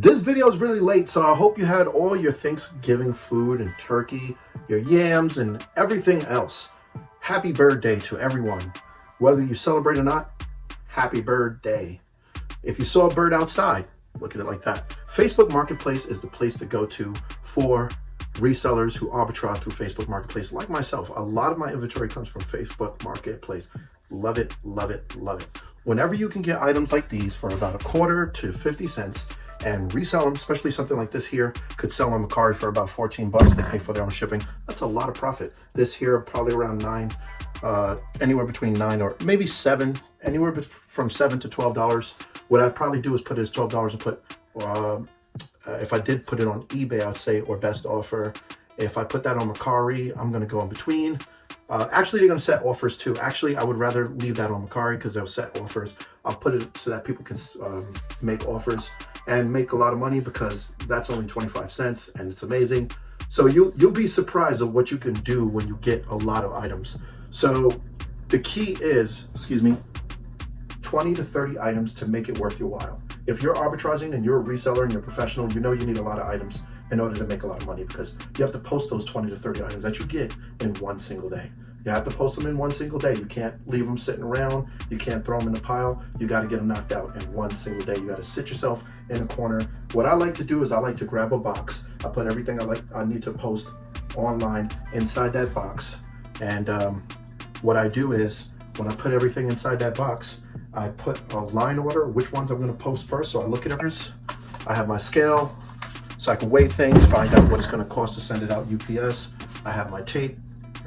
This video is really late, so I hope you had all your Thanksgiving food and turkey, your yams, and everything else. Happy birthday to everyone. Whether you celebrate or not, happy birthday. If you saw a bird outside, look at it like that. Facebook Marketplace is the place to go to for resellers who arbitrage through Facebook Marketplace, like myself. A lot of my inventory comes from Facebook Marketplace. Love it, love it, love it. Whenever you can get items like these for about a quarter to 50 cents and resell them, especially something like this here, could sell on Mercari for about 14 bucks. They pay for their own shipping. That's a lot of profit. This here, probably around anywhere between 9 or maybe 7, anywhere from $7 to $12. What I'd probably do is put it as $12 and put, if I did put it on eBay, I'd say, or best offer. If I put that on Mercari, I'm gonna go in between. Actually, they're gonna set offers too. Actually, I would rather leave that on Mercari because they'll set offers. I'll put it so that people can make offers and make a lot of money, because that's only 25 cents and it's amazing. So you'll be surprised at what you can do when you get a lot of items. So the key is, 20 to 30 items to make it worth your while. If you're arbitraging and you're a reseller and you're a professional, you know you need a lot of items in order to make a lot of money, because you have to post those 20 to 30 items that you get in one single day. You have to post them in one single day. You can't leave them sitting around. You can't throw them in the pile. You got to get them knocked out in one single day. You got to sit yourself in a corner. What I like to do is I like to grab a box. I put everything I need to post online inside that box. And what I do is when I put everything inside that box, I put a line order, which ones I'm going to post first. So I look at it. I have my scale, so I can weigh things, find out what it's going to cost to send it out UPS. I have my tape,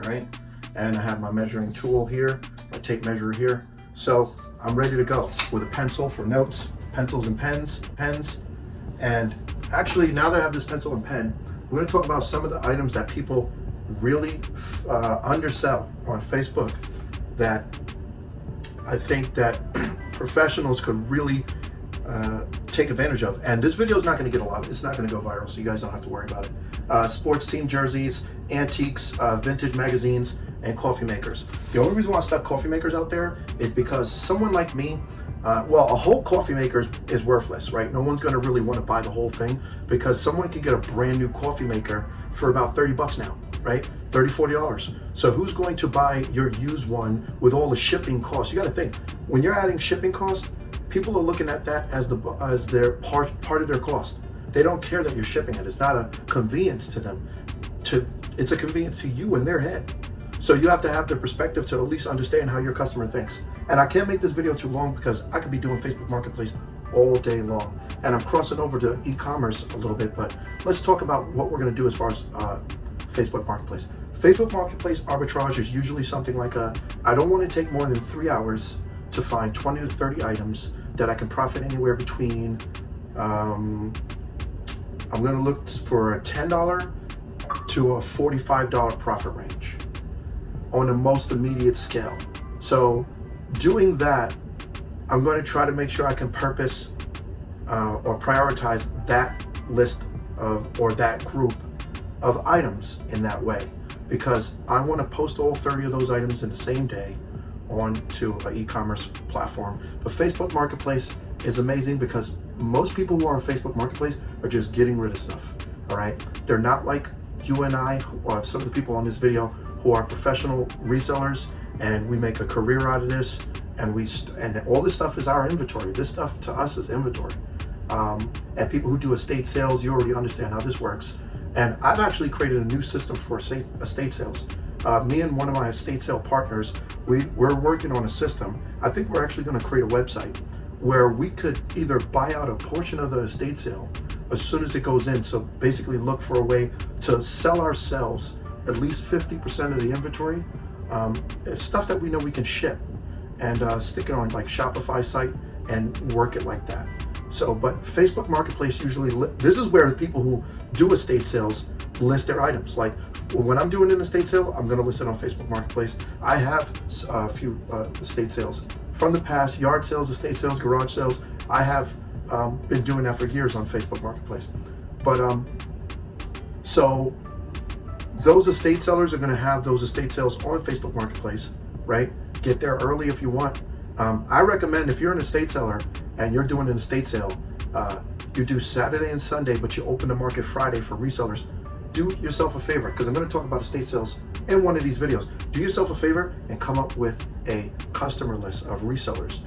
all right? And I have my measuring tool here, my tape measure here. So I'm ready to go with a pencil for notes, pencils and pens. And actually, now that I have this pencil and pen, I'm going to talk about some of the items that people really undersell on Facebook that I think that professionals could really take advantage of. And this video is not going to get a lot. It's not going to go viral, so you guys don't have to worry about it. Sports team jerseys, antiques, vintage magazines, and coffee makers. The only reason why I stuck coffee makers out there is because someone like me, well, a whole coffee maker is worthless, right? No one's going to really want to buy the whole thing, because someone can get a brand new coffee maker for about 30 bucks now, right? $30, $40. So who's going to buy your used one with all the shipping costs? You got to think, when you're adding shipping costs, people are looking at that as their part of their cost. They don't care that you're shipping it. It's not a convenience to them. It's a convenience to you in their head. So you have to have the perspective to at least understand how your customer thinks. And I can't make this video too long because I could be doing Facebook Marketplace all day long. And I'm crossing over to e-commerce a little bit, but let's talk about what we're going to do as far as Facebook Marketplace. Facebook Marketplace arbitrage is usually something like I don't want to take more than 3 hours to find 20 to 30 items that I can profit anywhere between, I'm going to look for a $10 to a $45 profit range on the most immediate scale. So doing that, I'm going to try to make sure I can purpose or prioritize that list of, or that group of items in that way, because I want to post all 30 of those items in the same day onto an e-commerce platform. But Facebook Marketplace is amazing because most people who are on Facebook Marketplace are just getting rid of stuff, all right? They're not like you and I, or some of the people on this video, who are professional resellers, and we make a career out of this, and and all this stuff is our inventory. This stuff to us is inventory. And people who do estate sales, you already understand how this works. And I've actually created a new system for estate sales. Me and one of my estate sale partners, we're working on a system. I think we're actually going to create a website where we could either buy out a portion of the estate sale as soon as it goes in. So basically look for a way to sell ourselves at least 50% of the inventory. It's stuff that we know we can ship, and stick it on like Shopify site and work it like that. So, but Facebook Marketplace usually, this is where the people who do estate sales list their items. Like when I'm doing an estate sale, I'm going to list it on Facebook Marketplace. I have a few estate sales from the past, yard sales, estate sales, garage sales. I have been doing that for years on Facebook Marketplace. But so those estate sellers are going to have those estate sales on Facebook Marketplace, right? Get there early if you want. I recommend, if you're an estate seller and you're doing an estate sale, you do Saturday and Sunday, but you open the market Friday for resellers, do yourself a favor, because I'm going to talk about estate sales in one of these videos. Do yourself a favor and come up with a customer list of resellers.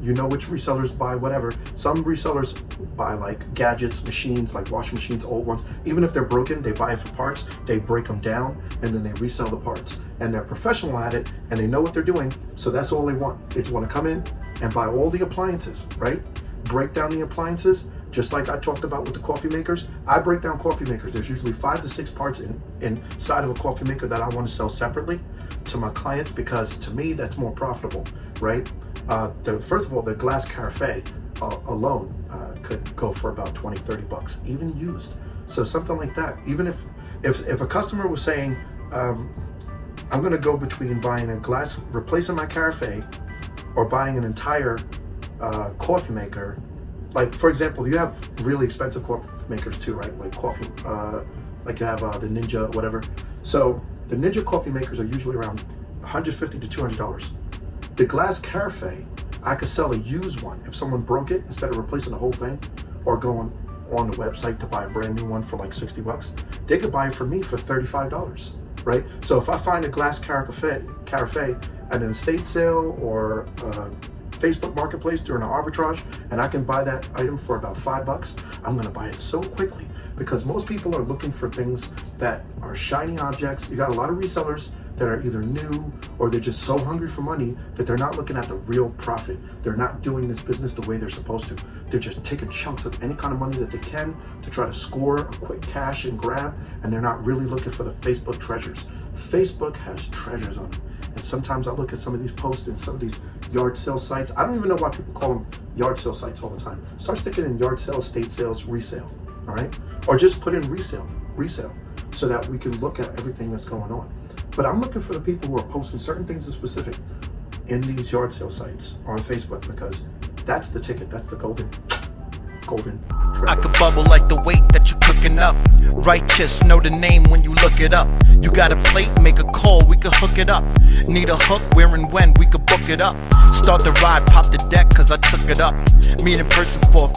You know which resellers buy whatever. Some resellers buy like gadgets, machines, like washing machines, old ones. Even if they're broken, they buy it for parts, they break them down, and then they resell the parts. And they're professional at it, and they know what they're doing, so that's all they want. They just want to come in and buy all the appliances, right? Break down the appliances, just like I talked about with the coffee makers. I break down coffee makers. There's usually 5 to 6 parts inside of a coffee maker that I want to sell separately to my clients, because to me, that's more profitable, right? First of all, the glass carafe alone could go for about 20, 30 bucks, even used. So something like that. Even if a customer was saying, I'm gonna go between buying a glass, replacing my carafe, or buying an entire coffee maker. Like, for example, you have really expensive coffee makers too, right? Like coffee, like you have the Ninja, whatever. So the Ninja coffee makers are usually around $150 to $200. The glass carafe, I could sell a used one. If someone broke it, instead of replacing the whole thing or going on the website to buy a brand new one for like 60 bucks, they could buy it for me for $35, right? So if I find a glass carafe at an estate sale or Facebook Marketplace during an arbitrage, and I can buy that item for about $5, I'm gonna buy it so quickly, because most people are looking for things that are shiny objects. You got a lot of resellers that are either new or they're just so hungry for money that they're not looking at the real profit. They're not doing this business the way they're supposed to. They're just taking chunks of any kind of money that they can to try to score a quick cash and grab, and they're not really looking for the Facebook treasures. Facebook has treasures on it. And sometimes I look at some of these posts and some of these yard sale sites. I don't even know why people call them yard sale sites all the time. Start sticking in yard sale, estate sales, resale, all right? Or just put in resale, so that we can look at everything that's going on. But I'm looking for the people who are posting certain things in specific in these yard sale sites on Facebook, because that's the ticket, that's the golden treasure. I could bubble like the weight that you're cooking up. Righteous, know the name when you look it up. You got a plate, make a call, we could hook it up. Need a hook, where and when, we could book it up. Start the ride, pop the deck, cause I took it up. Meet in person for